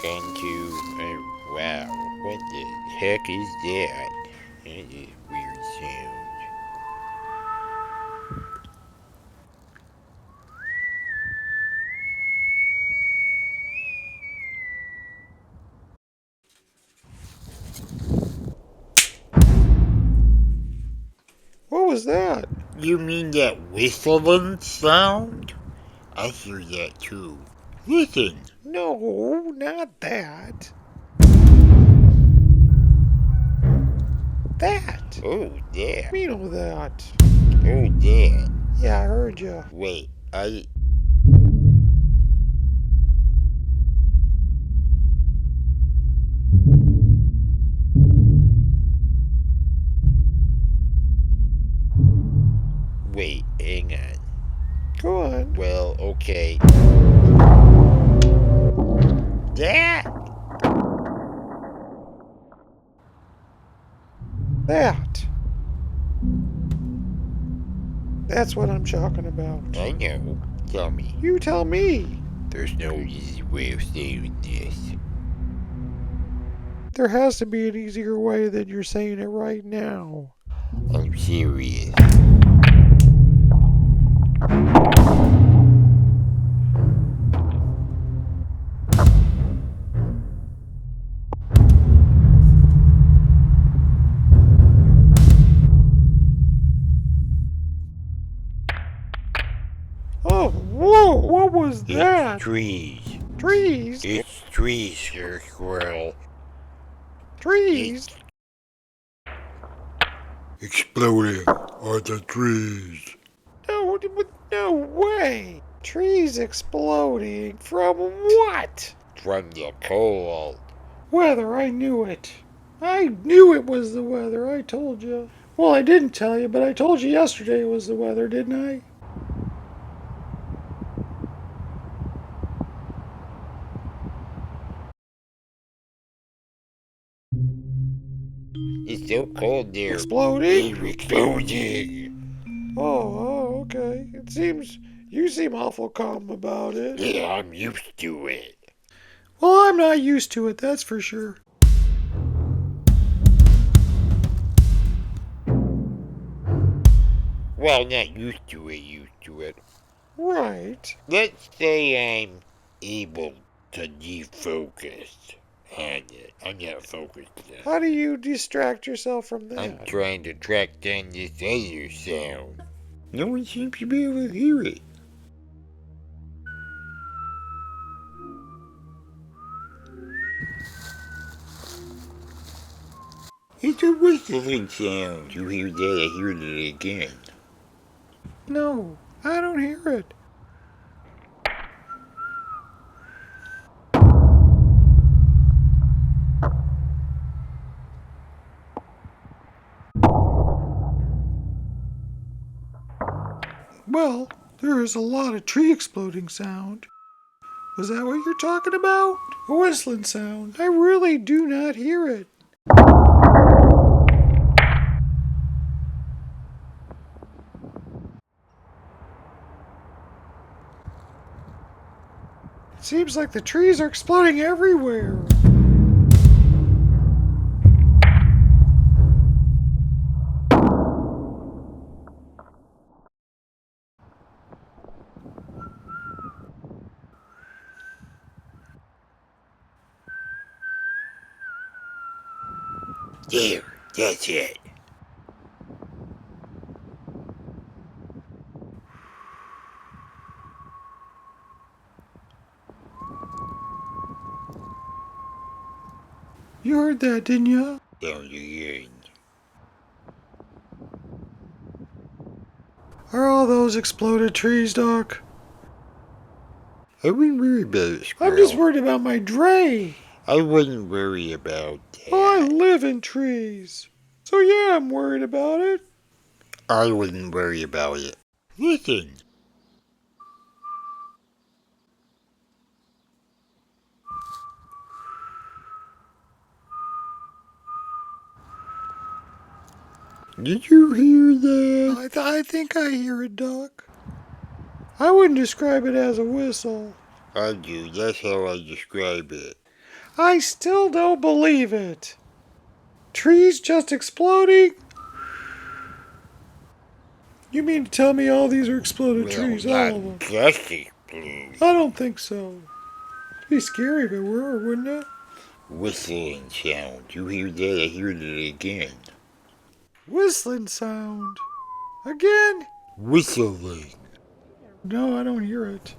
into wow, what the heck is that? That is weird sound. What was that? You mean that whistling sound? I hear that too. Listen. No, not that. That. Oh, that. You know that. Oh, that. Yeah, I heard you. Wait, Wait, hang on. Go on. Well, okay. That! That. That's what I'm talking about. I know. Tell me. You tell me. There's no easy way of saying this. There has to be an easier way than you're saying it right now. I'm serious. Oh, whoa! What was that? It's trees. Trees? It's trees, Sir Squirrel. Trees? Exploding are the trees. No way! Trees exploding from what? From the cold. Weather, I knew it. I knew it was the weather, I told you. Well, I didn't tell you, but I told you yesterday it was the weather, didn't I? It's so cold there. Exploding? They're exploding. Oh, okay. You seem awful calm about it. Yeah, I'm used to it. Well, I'm not used to it, that's for sure. Well, not used to it. Right. Let's say I'm able to defocus on it. I'm not focused now. How do you distract yourself from I'm that? trying to track down this other sound. No one seems to be able to hear it. It's a whistling sound. You hear that? I heard it again. No, I don't hear it. Well, there is a lot of tree exploding sound. Was that what you're talking about? A whistling sound. I really do not hear it. It seems like the trees are exploding everywhere. There, that's it. You heard that, didn't you? Down the end. Are all those exploded trees, Doc? I wouldn't worry about it, Squirrel. I'm just worried about my dray. I wouldn't worry about that. Well, I live in trees. So yeah, I'm worried about it. I wouldn't worry about it. Listen. Did you hear that? I think I hear it, Doc. I wouldn't describe it as a whistle. I do. That's how I describe it. I still don't believe it. Trees just exploding? You mean to tell me all these are exploded Well, trees, all of them? not just explode. I don't think so. It'd be scary if it were, wouldn't it? Whistling sound. You hear that? I hear it again. Whistling sound. Again? Whistling. No, I don't hear it.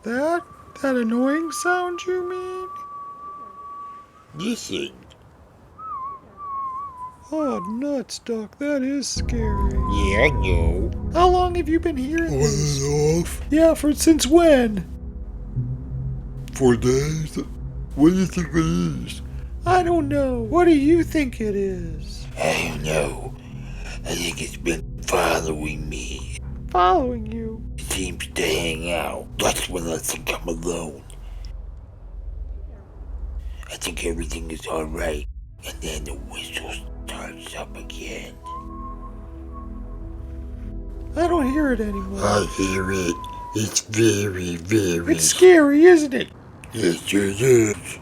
That? That annoying sound, you mean? Listen. Oh, nuts, Duck. That is scary. Yeah, I know. How long have you been hearing this? off? Yeah, since when? 4 days? What do you think it is? I don't know. What do you think it is? I don't know. I think it's been following me. Following you. It seems to hang out. That's when I think I'm alone. I think everything is alright. And then the whistle starts up again. I don't hear it anymore. I hear it. It's very, very... It's scary, isn't it? Yes, it is.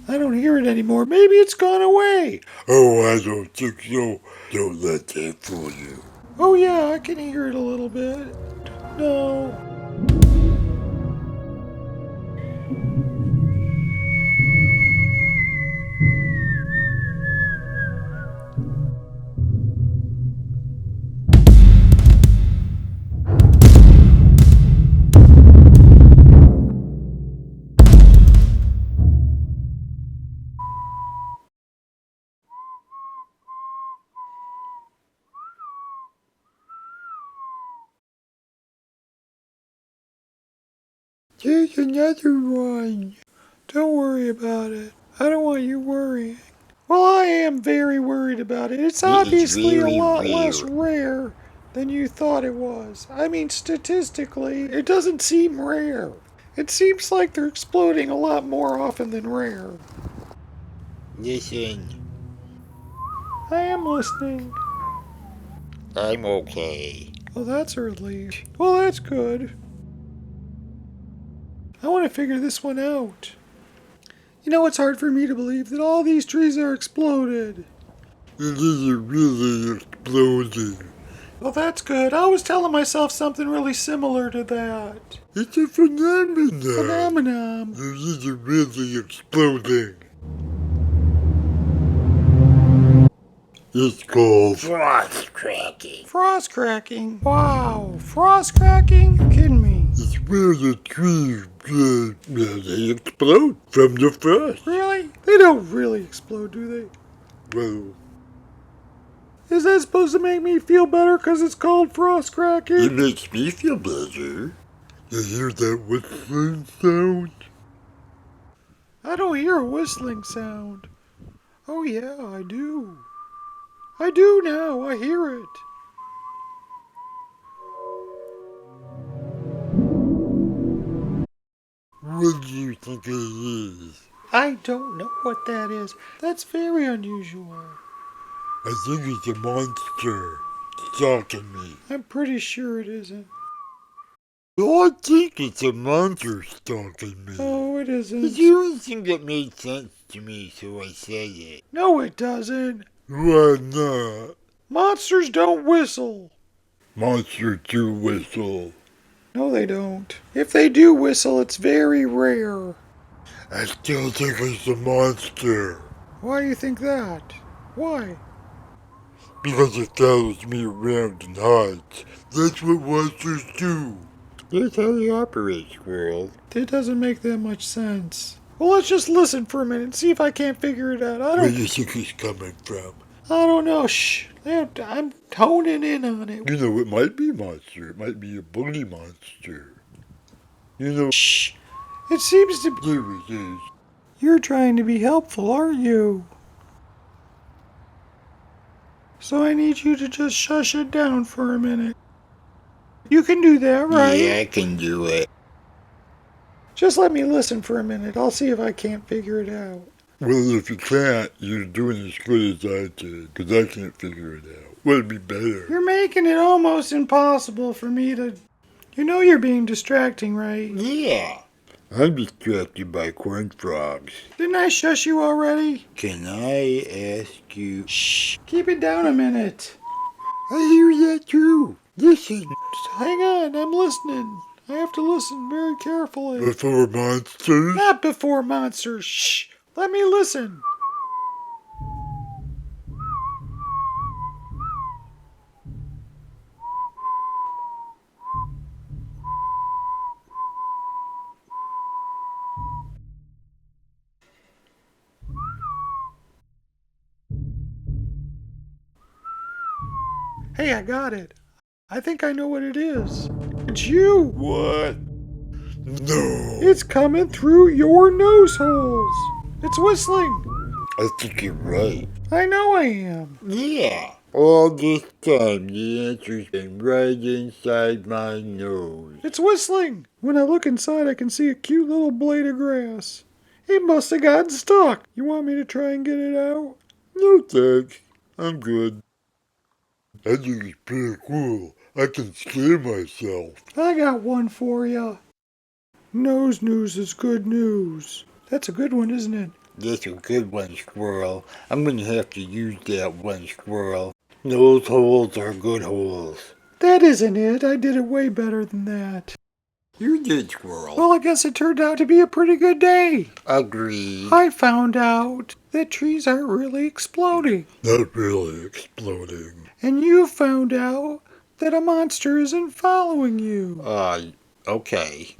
I don't hear it anymore. Maybe it's gone away. Oh, I don't think so. Don't let that fool you. Oh, yeah, I can hear it a little bit. No. There's another one. Don't worry about it. I don't want you worrying. Well, I am very worried about it. It's obviously a lot less rare than you thought it was. I mean, statistically, it doesn't seem rare. It seems like they're exploding a lot more often than rare. Listen, I am listening. I'm okay. Oh, that's a relief. Well, that's good. I want to figure this one out. You know, it's hard for me to believe that all these trees are exploded. It isn't really exploding. Well, that's good. I was telling myself something really similar to that. It's a phenomenon. Phenomenon. It isn't really exploding. It's called frost cracking. Frost cracking? Wow. Frost cracking? You're kidding me. It's where the trees they explode from the frost. Really? They don't really explode, do they? Well, Is that supposed to make me feel better because it's called frost it cracking? makes me feel better. You hear that whistling sound? I don't hear a whistling sound. Oh, yeah, I do. I do now. I hear it. What do you think it is? I don't know what that is. That's very unusual. I think it's a monster stalking me. I'm pretty sure it isn't. I think it's a monster stalking me. Oh, it It's isn't. the only thing that made sense to me, so I said it. No, it doesn't. Why not? Monsters don't whistle. Monsters do whistle. No, they don't. If they do whistle, it's very rare. I still think it's a monster. Why do you think that? Why? Because it follows me around and hides. That's what monsters do. That's how they operate, Squirrel. It doesn't make that much sense. Well, let's just listen for a minute and see if I can't figure it out. Where do you think it's coming from? I don't know. Shh. I'm honing in on it. You know, it might be a monster. It might be a bully monster. You know, Shh. It seems to be. there it is. You're trying to be helpful, aren't you? So I need you to just shush it down for a minute. You can do that, right? Yeah, I can do it. Just let me listen for a minute. I'll see if I can't figure it out. Well, if you can't, you're doing as good as I did, because I can't figure it out. What'd be better? You're making it almost impossible for me to... You know you're being distracting, right? Yeah. I'm distracted by corn frogs. Didn't I shush you already? Can I ask you? Shh, keep it down a minute. I hear that too. Listen. Just hang on, I'm listening. I have to listen very carefully. Before monsters? Not before monsters. Shh, let me listen. Hey, I got it. I think I know what it is. It's you. What? No. It's coming through your nose holes. It's whistling. I think you're right. I know I am. Yeah. All this time, the answer's been right inside my nose. It's whistling. When I look inside, I can see a cute little blade of grass. It must have gotten stuck. You want me to try and get it out? No thanks. I'm good. I think it's pretty cool. I can scare myself. I got one for you. Nose news is good news. That's a good one, isn't it? That's a good one, Squirrel. I'm gonna have to use that one, Squirrel. Nose holes are good holes. That isn't it. I did it way better than that. You did, Squirrel. Well, I guess it turned out to be a pretty good day. Agreed. I found out that trees aren't really exploding. Not really exploding. And you found out that a monster isn't following you. Okay.